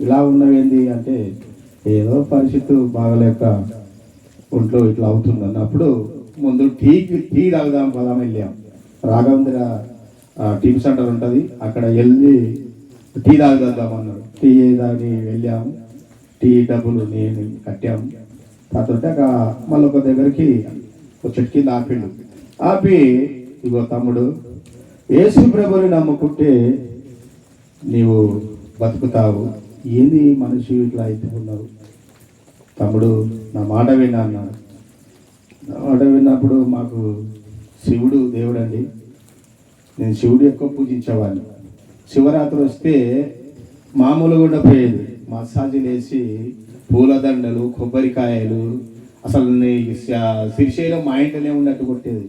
ఇలా ఉన్నవేంది అంటే ఏదో పరిస్థితి బాగలేక ఒంట్లో ఇట్లా అవుతుంది అన్నప్పుడు ముందు టీ తాగుదాం పదాం వెళ్ళాం. రాఘవేంద్ర టీ సెంటర్ ఉంటుంది, అక్కడ వెళ్ళి టీ తాగుదాం అన్నారు. టీ తాగి వెళ్ళాము. టీ డబ్బులు నేను కట్టాము. కాకపోతే మళ్ళీ ఒక దగ్గరికి ఒక చెట్టు కింద ఆపి ఇగో తమ్ముడు, యేసు ప్రభుని నమ్ముకుంటే నీవు బతుకుతావు, ఏంది మనిషి ఇట్లా అయిపోతున్నావు తమ్ముడు, నా మాట విన్నా అన్నాడు. నా మాట విన్నప్పుడు మాకు శివుడు దేవుడు అండి, నేను శివుడు ఎక్కువ పూజించేవాడిని. శివరాత్రి వస్తే మామూలుగా ఉండపోయేది, మసాజీలు వేసి పూలదండలు కొబ్బరికాయలు, అసలు శ్రీశైలం మా ఇంటనే ఉన్నట్టు కొట్టేది.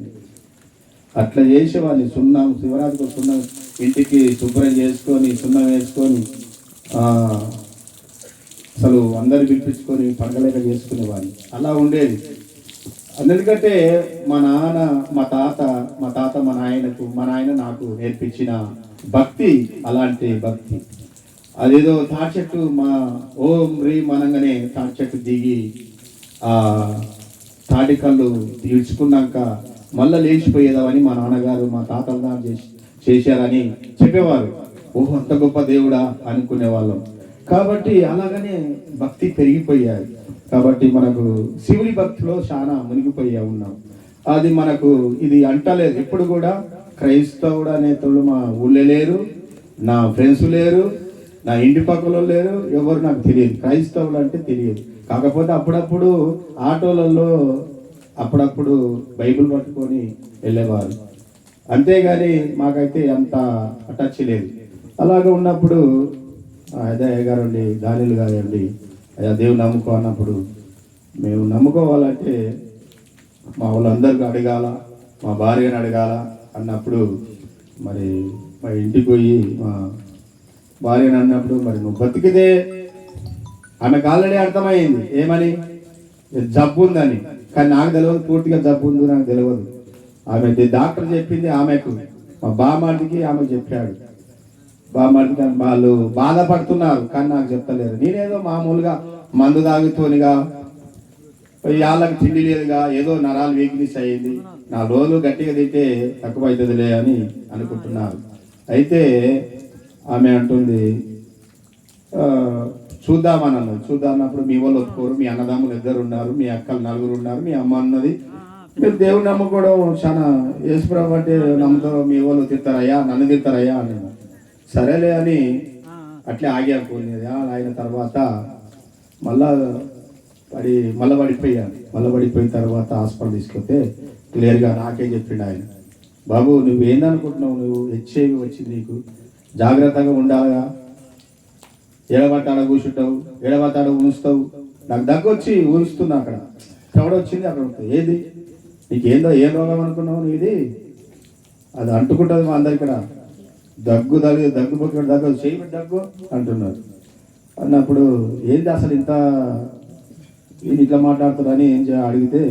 అట్లా చేసేవాడిని. సున్నం శివరాత్రికి సున్నం ఇంటికి శుభ్రం చేసుకొని సున్నం వేసుకొని అసలు అందరు పిలిపించుకొని పండగలేక చేసుకునేవాడిని. అలా ఉండేది. ఎందుకంటే మా నాన్న మా తాత మా నాయన నాకు నేర్పించిన భక్తి అలాంటి భక్తి. అదేదో తాటి చెట్టు ఓం రీ మనంగానే తాటి చెట్టు దిగి తాటి కళ్ళు తీర్చుకున్నాక మళ్ళీ లేచిపోయేదామని మా నాన్నగారు మా తాతలు చేశారని చెప్పేవారు. ఓహో అంత గొప్ప దేవుడా అనుకునేవాళ్ళం. కాబట్టి అలాగనే భక్తి పెరిగిపోయాయి. కాబట్టి మనకు శివుని భక్తిలో చాలా మునిగిపోయా ఉన్నాం. అది మనకు ఇది అంటలేదు. ఎప్పుడు కూడా క్రైస్తవుడు అనేతోళ్ళు మా ఊళ్ళో లేరు, నా ఫ్రెండ్స్ లేరు, నా ఇంటి పక్కలో లేరు, ఎవరు నాకు తెలియదు. క్రైస్తవులు అంటే తెలియదు. కాకపోతే అప్పుడప్పుడు ఆటోలలో అప్పుడప్పుడు బైబిల్ పట్టుకొని వెళ్ళేవారు, అంతేగాని మాకైతే అంత టచ్ లేదు. అలాగే ఉన్నప్పుడు అయ్య గారు అండి, దానిలు కాదండి, అయ్యా దేవుని నమ్ముకో అన్నప్పుడు మేము నమ్ముకోవాలంటే మా వాళ్ళందరికీ అడగాల, మా భార్యను అడగాల అన్నప్పుడు మరి మా ఇంటికి పోయి మా భార్యను అన్నప్పుడు మరి నువ్వు బతికితే ఆమెకు ఆల్రెడీ అర్థమైంది ఏమని, జబ్బు ఉందని. కానీ నాకు తెలియదు, పూర్తిగా జబ్బు ఉంది నాకు తెలియదు. ఆమె డాక్టర్ చెప్పింది ఆమెకు, మా బామ్మాడికి ఆమె చెప్పాడు. బామ్మాడికి వాళ్ళు బాధపడుతున్నారు కానీ నాకు చెప్తలేరు. నేనేదో మామూలుగా మందు తాగుతూనిగా వాళ్ళకి తిండి లేదుగా, ఏదో నరాలు వీక్నెస్ అయ్యింది, నా రోజులు గట్టిగా తింటే తక్కువ అవుతుందిలే అని అనుకుంటున్నారు. అయితే ఆమె అంటుంది చూద్దామన్నప్పుడు మీ వాళ్ళు ఒప్పుకోరు, మీ అన్నదమ్ములు 2 ఉన్నారు, మీ అక్కలు 4 ఉన్నారు, మీ అమ్మ అన్నది, మీరు దేవుని నమ్ముకోవడం చాలా యేసుప్రభు అంటే నమ్ముతారు, మీ వాళ్ళు తిడతారయ్యా, నన్ను తిడతారయ్యా అని. సరేలే అని అట్లే ఆగిపోయింది. అయిన తర్వాత మళ్ళా పడిపోయిన తర్వాత హాస్పిటల్ తీసుకొస్తే క్లియర్గా నాకే చెప్పిండు ఆయన, బాబు నువ్వు ఏందనుకుంటున్నావు, నువ్వు హెచ్ఐవి వచ్చింది, నీకు జాగ్రత్తగా ఉండాలిగా, ఎడబట్టాడ కూర్చుంటావు, ఎడబట్టాడ ఊరుస్తావు. నాకు దగ్గు వచ్చి ఊరుస్తున్నా, అక్కడ చెవడ వచ్చింది అక్కడ ఉంటుంది, ఏది నీకేందో ఏం రోగం అనుకున్నావు ఇది, అది అంటుకుంటుంది మా అందరి ఇక్కడ, దగ్గు పొక్కి దగ్గు చేయబడి దగ్గు అంటున్నారు. అన్నప్పుడు ఏంది అసలు ఇంత ఇట్లా మాట్లాడుతున్నారని అడిగితే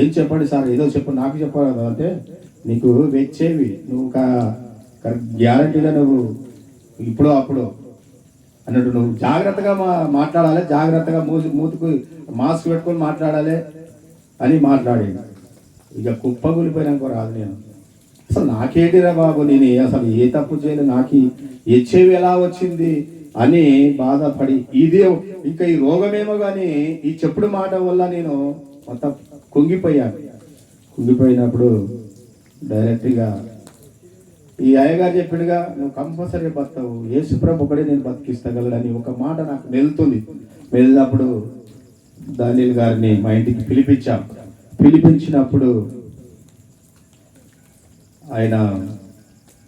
ఏం చెప్పండి సార్, ఏదో చెప్పండి, నాకు చెప్పాలి కదా అంటే నీకు వెచ్చేవి, నువ్వు గ్యారంటీగా నువ్వు ఇప్పుడు అప్పుడు అన్నట్టు నువ్వు జాగ్రత్తగా మాట్లాడాలి, జాగ్రత్తగా మూతుకు మాస్క్ పెట్టుకొని మాట్లాడాలి అని మాట్లాడాను. ఇక కుప్పగూలిపోయినాక రాదు. నేను అసలు నాకేంటిరా బాబు, నేను అసలు ఏ తప్పు చేయలేదు, నాకు హెచ్ఐవి ఎలా వచ్చింది అని బాధపడి, ఇదే ఇంకా ఈ రోగమేమో కానీ ఈ చెప్పుడు మాట వల్ల నేను మొత్తం కుంగిపోయినప్పుడు డైరెక్ట్గా ఈ అయ్యగారు చెప్పినగా నువ్వు కంపల్సరీ బతావు, యేసుప్రభు ఒకడే నేను బతికిస్తగలని ఒక మాట నాకు మెలినప్పుడు దానియల్ గారిని మా ఇంటికి పిలిపించినప్పుడు ఆయన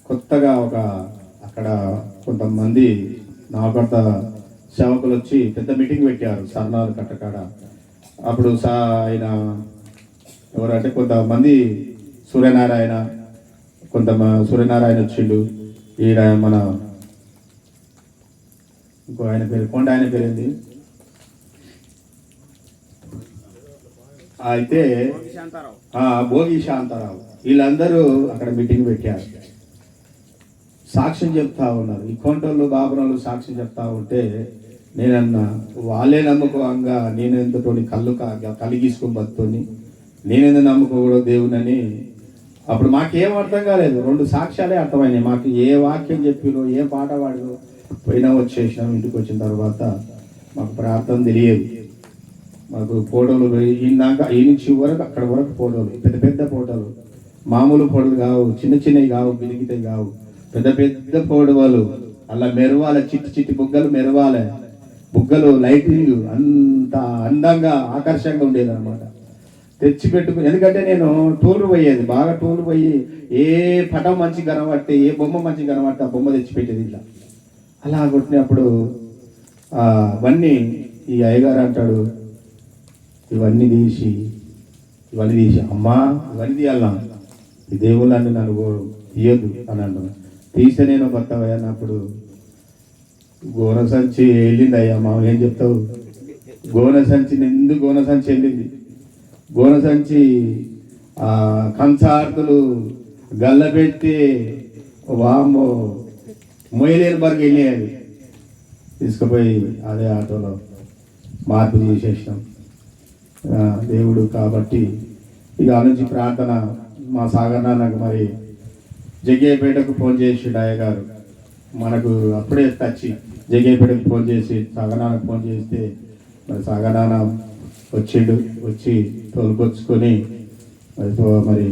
కొత్తగా అక్కడ కొంతమంది నాకొంత సేవకులు వచ్చి పెద్ద మీటింగ్ పెట్టారు సర్నాలు కట్టకాడ. అప్పుడు ఆయన ఎవరంటే కొంతమంది సూర్యనారాయణ వచ్చిండు, ఈడ మన ఇంకో ఆయన పేరు కొండ, ఆయన పేరేంది, అయితే భోగి శాంతారావు, వీళ్ళందరూ అక్కడ మీటింగ్ పెట్టారు, సాక్ష్యం చెప్తా ఉన్నారు. ఈ కొంటోళ్ళు బాబురాలు సాక్ష్యం చెప్తా ఉంటే నేనన్నా వాళ్ళే నమ్మకంగా నేనెందుతో కళ్ళు కలిగించుకొని బతుకొని నేనెందుకు నమ్ముకోకూడదు దేవునని. అప్పుడు మాకేం అర్థం కాలేదు, 2 సాక్ష్యాలే అర్థమైనాయి మాకు. ఏ వాక్యం చెప్పిరో ఏ పాట పాడిరో పోయినా వచ్చేసినాం. ఇంటికి వచ్చిన తర్వాత మాకు ప్రార్థన తెలియదు. మాకు ఫోటోలు ఈయనదాకా ఈ నుంచి వరకు అక్కడ వరకు ఫోటోలు, పెద్ద పెద్ద ఫోటోలు, మామూలు ఫోటోలు కావు, చిన్న చిన్నవి కావు, బిలిగితాయి కావు, పెద్ద పెద్ద ఫోటోలు. అలా మెరవాలి, చిట్టి చిట్టి బుగ్గలు మెరవాలి, బుగ్గలు లైటింగ్ అంత అందంగా ఆకర్షంగా ఉండేది అనమాట. తెచ్చి పెట్టుకుని, ఎందుకంటే నేను టూర్లు పోయేది, బాగా టూర్లు పోయి ఏ పటం మంచి కనబడితే ఏ బొమ్మ మంచి కనబడితే ఆ బొమ్మ తెచ్చిపెట్టేది ఇట్లా. అలా కొట్టినప్పుడు అవన్నీ ఈ అయ్యగారు అంటాడు, ఇవన్నీ తీసి అమ్మా ఇవన్నీ తీయాలా, ఈ దేవుళ్ళని నన్ను తీయొద్దు అని అంటాను. తీస్తే నేను కొత్త అన్నప్పుడు గోన సంచి వెళ్ళింది. అయ్యా మా ఏం చెప్తావు, గోన సంచి నిండు గోన సంచి వెళ్ళింది. గోన సంచి కంచార్తులు గల్లబెట్టి వామో మొయ్యలేని బరకు వెళ్ళేది. తీసుకుపోయి అదే ఆటోలో మార్పు చేసేసినాం దేవుడు. కాబట్టి ఇక ఆ నుంచి ప్రార్థన మా సాగర్ నాకు మరి జగ్గయ్యపేటకు ఫోన్ చేసి అయ్యగారు మనకు అప్పుడే టచ్ జగ్గయ్యపేటకు ఫోన్ చేసి సాగనానికి ఫోన్ చేస్తే మరి సాగనాన్న వచ్చిండు. వచ్చి తోలుకొచ్చుకొని మరి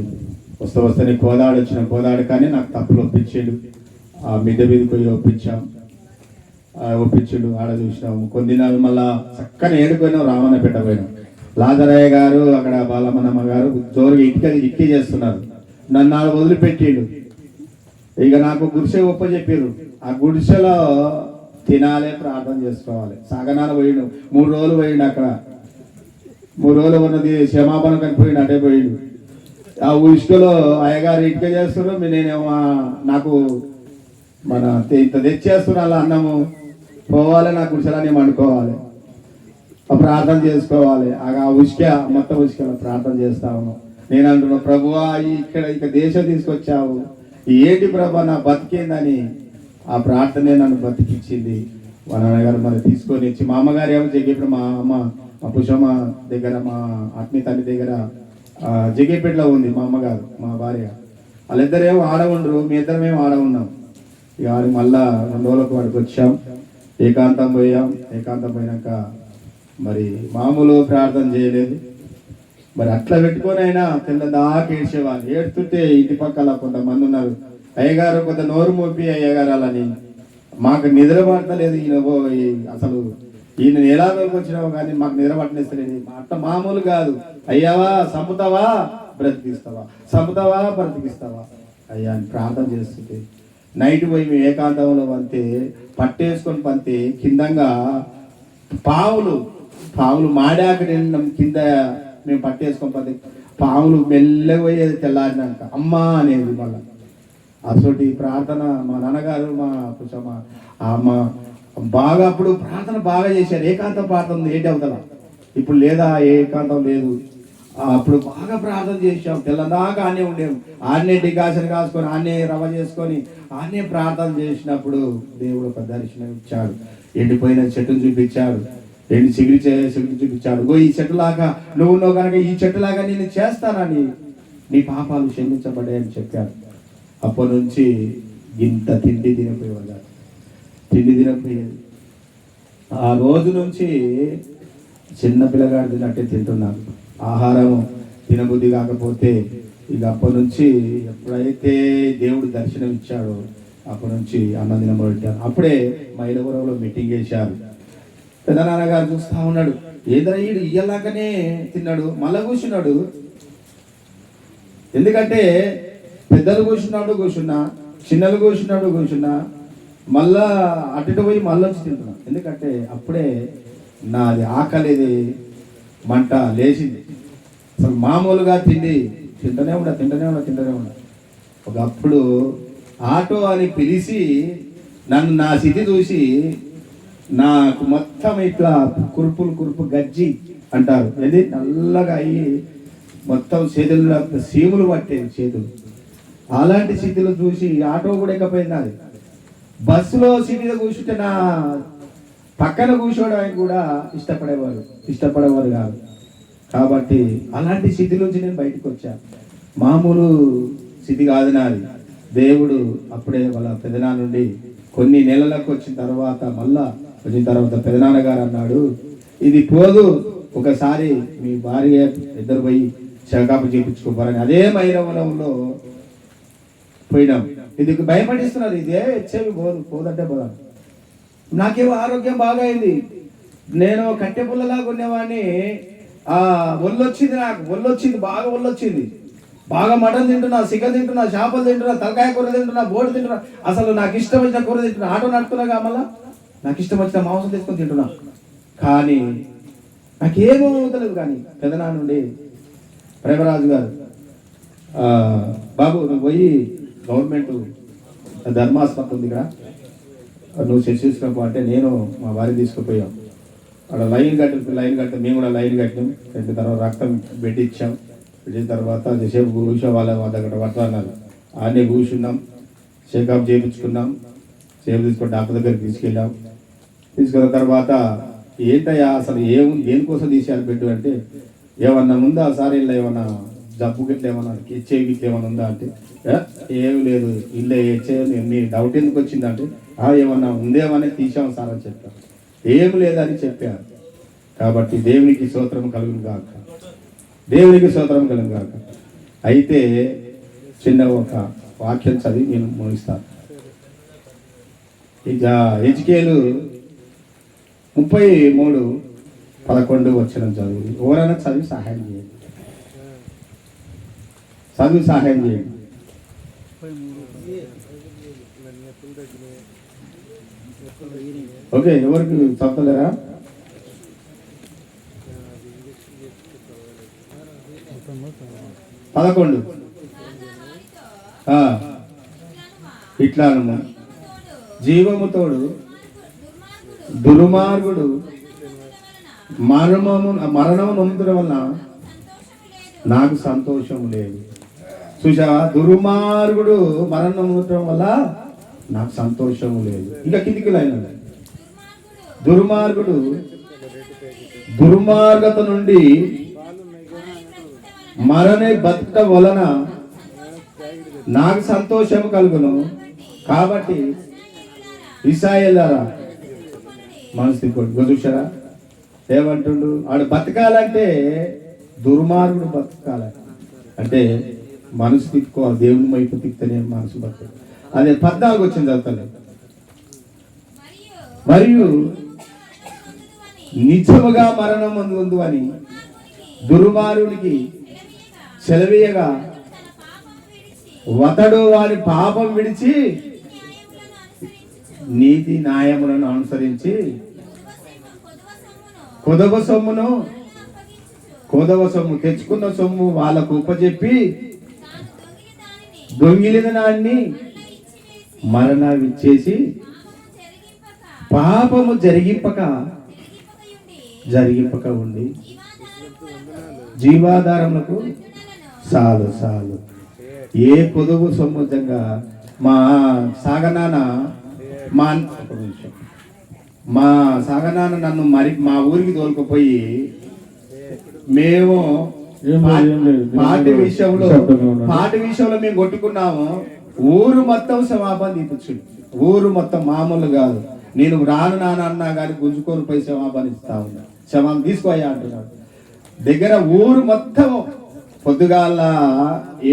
వస్తేనే కోదాడు వచ్చిన కోదాడు కానీ నాకు తప్పులు ఒప్పించాడు. ఆ మిద్దె మీదకి పోయి ఒప్పించాడు. ఆడ చూసినాము కొన్ని దినాలు. మళ్ళా చక్కని ఏడుకోయినాం, రామన్నపేట పోయినాం. లాజరయ్య గారు అక్కడ బాలమ్మనమ్మ గారు జోరుగా ఇక్కి చేస్తున్నారు. నన్ను ఆడ వదిలిపెట్టిండు. ఇక నాకు గుడిసె చెప్పారు. ఆ గుడిసెలో తినాలి, ప్రార్థన చేసుకోవాలి. సాగనాలు పోయిండు, 3 రోజులు పోయిండు. అక్కడ 3 రోజులు ఉన్నది క్షమాపణ కనిపోయిండు, అటే పోయిండు. ఆ ఉసుకలో అయ్యగారు ఇటుక చేస్తున్నారు, నేనేమో నాకు మన ఇంత తెచ్చేస్తున్నా అలా అన్నము పోవాలి, నా గుడిసెలని వండుకోవాలి, ప్రార్థన చేసుకోవాలి. ఆ ఉసుక మొత్తం ఉసుకలో ప్రార్థన చేస్తా ఉన్నాం. నేను అంటున్నా, ప్రభువా ఇక్కడ ఇక దేశం తీసుకొచ్చావు, ఏంటి ప్రభా నా బతికేందని. ఆ ప్రార్థనే నన్ను బతికించింది. మా నాన్నగారు మరి తీసుకొని వచ్చి, మా అమ్మగారు ఏమో జగ్గేపేట, మా అమ్మ మా పుషమ్మ దగ్గర, మా ఆత్మీయ తల్లి దగ్గర జగ్గేపేటలో ఉంది మా అమ్మగారు, మా భార్య. వాళ్ళిద్దరేమో ఆడ ఉండరు, మీ ఇద్దరమేమో ఆడ ఉన్నాం. ఇక మళ్ళా 2 రోజులకు వాడికి వచ్చాం, ఏకాంతం పోయాం. ఏకాంతం పోయినాక మరి మామూలు ప్రార్థన చేయలేదు. మరి అట్లా పెట్టుకొని అయినా తెల్లదాకా ఏడ్చేవాళ్ళు. ఏడుతుంటే ఇంటి పక్కల కొంతమంది ఉన్నారు, అయ్యగారు కొంత నోరు మోపి అయ్యగారు అలాని. మాకు నిద్ర పడతలేదు, అసలు ఈయన ఎలా వచ్చినావు కానీ మాకు నిద్ర పట్టనిస్తలేదు. అట్లా మామూలు కాదు, అయ్యావా చంపుతావా బ్రతికిస్తావా, చంపుతావా బ్రతికిస్తావా అయ్యా అని ప్రార్థన చేస్తుంటే, నైట్ పోయి మేము ఏకాంతంలో పంతే పట్టేసుకొని పంతే కిందంగా పావులు మాడాక కింద మేము పట్టేసుకొని పంతే పావులు మెల్లపోయేది. తెల్లారినాక అమ్మా అనేది మళ్ళా. అసలు ప్రార్థన మా నాన్నగారు మా పుషమ్మ అమ్మ బాగా అప్పుడు ప్రార్థన బాగా చేశారు. ఏకాంతం ప్రార్థన ఏంటి అవుతా ఇప్పుడు లేదా, ఏకాంతం లేదు. అప్పుడు బాగా ప్రార్థన చేసాం, తెల్లదాకా ఆనే ఉండేము. ఆనే డికాషన్ కాసుకొని, ఆనే రవ చేసుకొని, ఆనే ప్రార్థన చేసినప్పుడు దేవుడు ఒక దర్శనం ఇచ్చాడు. ఎండిపోయిన చెట్టును చూపించాడు, ఎండి చిగురి చూపించాడు. ఈ చెట్టులాగా నువ్వు కనుక ఈ చెట్టులాగా నేను చేస్తానని, నీ పాపాలు క్షమించబడ్డాయని చెప్పాడు. అప్పటి నుంచి ఇంత తిండి తినపోయేవాళ్ళు, తిండి తినపోయేది. ఆ రోజు నుంచి చిన్న పిల్లగాడు తిన్నట్టే తింటున్నాను. ఆహారం తినబుద్ధి కాకపోతే ఇక అప్పటి నుంచి ఎప్పుడైతే దేవుడు దర్శనం ఇచ్చాడో అప్పటి నుంచి అన్నం తినబెట్టాను. అప్పుడే మైలవరంలో మీటింగ్ చేశారు. పెద్దనాన్నగారు చూస్తా ఉన్నాడు, ఏదైనా వీడు ఇయ్యలాగానే తిన్నాడు, మళ్ళా కూర్చున్నాడు. ఎందుకంటే పెద్దలు కూర్చున్నా, చిన్నలు కూర్చున్నా, మళ్ళా అటు పోయి మళ్ళీ వచ్చి తింటున్నా. ఎందుకంటే అప్పుడే నాది ఆకలిది మంట లేచింది. అసలు మామూలుగా తింటూనే ఉన్నా. ఒకప్పుడు ఆటో అని పిలిచి నన్ను నా స్థితి చూసి నాకు మొత్తం ఇట్లా కురుపు గజ్జి అంటారు, ఏది నల్లగా అయ్యి మొత్తం చేతులు సీములు పట్టేది చేతులు. అలాంటి స్థితిలో చూసి ఆటో కూడా ఎక్కపోయింది. అది బస్సులో సీట్లో కూర్చుంటే పక్కన కూర్చోవడానికి కూడా ఇష్టపడేవారు కాదు. కాబట్టి అలాంటి స్థితి నుంచి నేను బయటకు వచ్చాను. మామూలు స్థితి కాదు నాది. దేవుడు అప్పుడే వాళ్ళ పెదనాన్న నుండి కొన్ని నెలలకు వచ్చిన తర్వాత పెదనాన్నగారు అన్నాడు, ఇది పోదు, ఒకసారి మీ భార్య ఇద్దరు పోయి చెకప్ చేయించుకోపోరని అదే మైరవనంలో పోయినాం. ఇది భయపడిస్తున్నారు, ఇదే హెచ్ఐవి పోదంటే పోదాం. నాకేమో ఆరోగ్యం బాగా అయింది. నేను కట్టె పుల్లలాగా ఉండేవాడిని. ఒళ్ళొచ్చింది, నాకు బాగా ఒళ్ళొచ్చింది. బాగా మటన్ తింటున్నా, చికెన్ తింటున్నా, చేపలు తింటున్నా, తలకాయ కూర తింటున్నా, బోర్డు తింటున్నా. అసలు నాకు ఇష్టం వచ్చిన కూర తింటున్నా. ఆటో నడుపుతున్నాగా, మళ్ళా నాకు ఇష్టం వచ్చిన మాంసం తీసుకొని తింటున్నా. కానీ నాకేమో అవుతలేదు. కానీ పెదనా నుండి ప్రేమరాజు గారు, బాబు నువ్వు పోయి గవర్నమెంట్ ధర్మాస్పత్రి ఉంది ఇక్కడ, నువ్వు సెట్ చేసుకున్నప్పుడు అంటే నేను మా భార్య తీసుకుపోయాం. అక్కడ లైన్ కట్టి మేము కూడా లైన్ కట్టాం. కట్టిన తర్వాత రక్తం పెట్టించాం. పెట్టిన తర్వాత సేపు కూర్చో వాళ్ళ దగ్గర పడుతున్నారు. ఆనే కూర్చున్నాం, చెకప్ చేయించుకున్నాం. సేపు తీసుకొని డాక్టర్ దగ్గరికి తీసుకున్న తర్వాత ఏంటయ్యా అసలు దేనికోసం తీసేయాలి బెడ్ అంటే, ఏమన్నా ఉందా సార్, ఇలా ఏమన్నా జబ్బు గిట్ల ఏమన్నా హెచ్ఐవి గిట్ల ఏమన్నా ఉందా అంటే, ఏమి లేదు, ఇల్లు హెచ్ఐవి మీ డౌట్ ఎందుకు వచ్చిందంటే, ఏమన్నా ఉందేమని తీసాం సార్ అని చెప్పారు. ఏమి లేదని చెప్పారు. కాబట్టి దేవునికి స్తోత్రం కలుగును గాక. అయితే చిన్న ఒక వాక్యం చదివి నేను ముగిస్తాను. ఇక హెజ్కేలు 33:11 వచనం చదువు. ఎవరైనా చదివి సహాయం చేయండి. ఓకే, ఎవరికి చదవలేరా? పదకొండు. ఇట్లాను జీవముతోడు దుర్మార్గుడు మరణము నొందడం వలన నాకు సంతోషం లేదు. చూసావా, దుర్మార్గుడు మరణం నొందడం వల్ల నాకు సంతోషము లేదు. ఇంకా కిందికి లైన్, దుర్మార్గుడు దుర్మార్గత నుండి మరణే బతుక వలన నాకు సంతోషం కలుగును. కాబట్టి ఇశ్రాయేలులారా మనసు చూసారా ఏమంటుండు, ఆడు బతకాలంటే దుర్మార్గుడు బతకాలంటే అంటే మనసు తిప్పుకోవాలి. దేవుని వైపు తిప్పితేనే మనసు బతకాలి. అదే 14 వచ్చింది చదువుతలేదు. మరియు నిజముగా మరణం పొందు అని దుర్మార్గునికి సెలవీయగా అతడు వారి పాపం విడిచి నీతి న్యాయములను అనుసరించి కొదవ సొమ్ము తెచ్చుకున్న సొమ్ము వాళ్ళకు ఉపజెప్పి దొంగిలిన దాన్ని మరణ విచ్చేసి పాపము జరిగింపక ఉండి జీవాధారములకు సాలు ఏ పొదువు సొమ్ముతంగా మా సాగనాన్న నన్ను మా ఊరికి తోలుకుపోయి మేము పాటి విషయంలో మేము కొట్టుకున్నాము. ఊరు మొత్తం క్షమాపణ తీపించుడు. ఊరు మొత్తం మామూలు కాదు. నేను రాను నాన్న అన్నా కానీ గుంజుకొని పోయి క్షమాపణ ఇస్తా ఉన్నా. క్షమాపణ తీసుకోయా అంటున్నాడు. దగ్గర ఊరు మొత్తం పొద్దుగాల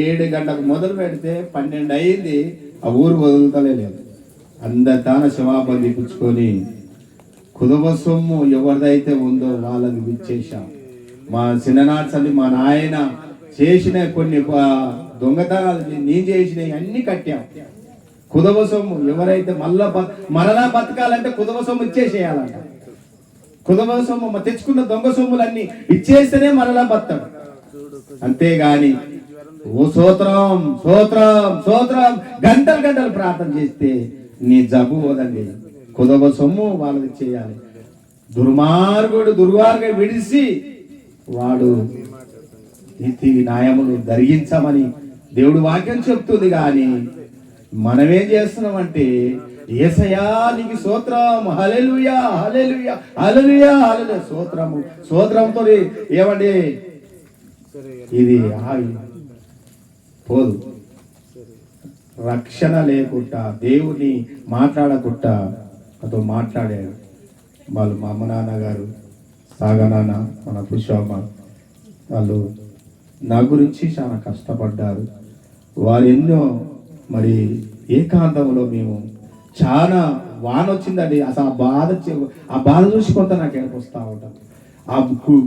7 గంటలకు మొదలు పెడితే 12 అయింది. ఆ ఊరు వదులుతలే లేదు. అందరి తాన క్షమాపణ తీపించుకొని కుదువ సొమ్ము ఎవరిదైతే ఉందో వాళ్ళని విచ్చేసాం. మా చిన్ననాటి మా నాయన చేసిన కొన్ని దొంగతనాలు నేను చేసినవి అన్ని కట్టాం. కుదవ సొమ్ము ఎవరైతే మరలా బతకాలంటే కుదవ సొమ్ము ఇచ్చేసేయాలంట. కుదవ సొమ్ము తెచ్చుకున్న దొంగ సొమ్ములన్నీ ఇచ్చేస్తేనే మరలా బతాడు. అంతేగాని ఓ స్తోత్రం గంటలు ప్రార్థన చేస్తే నీ జబ్బు పోదండి. కుదవ సొమ్ము వాళ్ళకి చేయాలి. దుర్మార్గం విడిసి వాడు నీతి న్యాయములు ధరించమని దేవుడు వాక్యం చెప్తుంది. కానీ మనమేం చేస్తున్నామంటే యేసయ్యా నీకు స్తోత్రం, హల్లెలూయా హల్లెలూయా హల్లెలూయా హల్లెలూయా, స్తోత్రము స్తోత్రంతో ఏమండి ఇది పోదు. రక్షణ లేకుండా దేవుని మాట్లాడకుండా అతను మాట్లాడాడు. వాళ్ళు మా అమ్మ నాన్నగారు, సాగనాన్న, మన పుష్పమ్మ వాళ్ళు నా గురించి చాలా కష్టపడ్డారు. వారు ఎన్నో మరి ఏకాంతంలో మేము చాలా వాన వచ్చిందండి. అసలు ఆ బాధ చూసి కొంత నాకు ఎక్కడికి వస్తూ ఉంటాం.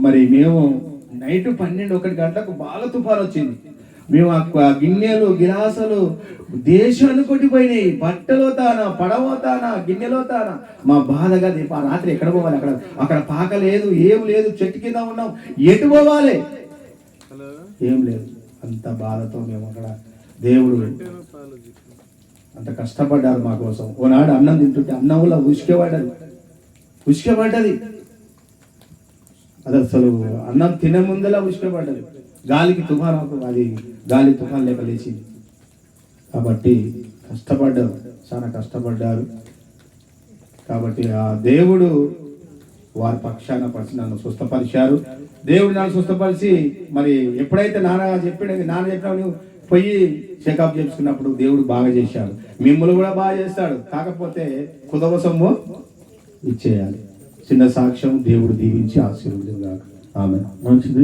మరి మేము నైట్ 12-1 గంటలకు బాగా తుఫాను వచ్చింది. మేము ఆ గిన్నెలు గిలాసలు దేశాన్ని కొట్టిపోయినాయి. బట్టలో తానా, పడవ తానా, గిన్నెలో తానా. మా బాధగా ఆ రాత్రి ఎక్కడ పోవాలి? అక్కడ పాక లేదు, ఏం లేదు, చెట్టు కింద ఉన్నాం, ఎటు పోవాలి ఏం లేదు. అంత బాధతో మేము అక్కడ దేవుడు అంత కష్టపడ్డారు మా కోసం. ఓనాడు అన్నం తింటుంటే అన్నంలో ఉసుకెపడ్డది. అది అసలు అన్నం తినే ముందలా ఉసుకెపడ్డది. గాలికి తుఫాను, అది గాలి తుఫాను లేక లేచింది. కాబట్టి కష్టపడ్డారు, చాలా కష్టపడ్డారు. కాబట్టి ఆ దేవుడు వారి పక్షాన పరిచి నన్ను స్వస్థపరిచారు. దేవుడు నన్ను స్వస్థపరిచి మరి ఎప్పుడైతే నాన్న చెప్పినా నువ్వు పోయి చెకప్ చేసుకున్నప్పుడు దేవుడు బాగా చేశాడు. మిమ్మల్ని కూడా బాగా చేస్తాడు. కాకపోతే కుదవ సొమ్ము ఇచ్చేయాలి. చిన్న సాక్ష్యం దేవుడు దీవించి ఆశీర్వదించాడు. ఆమె మంచిది.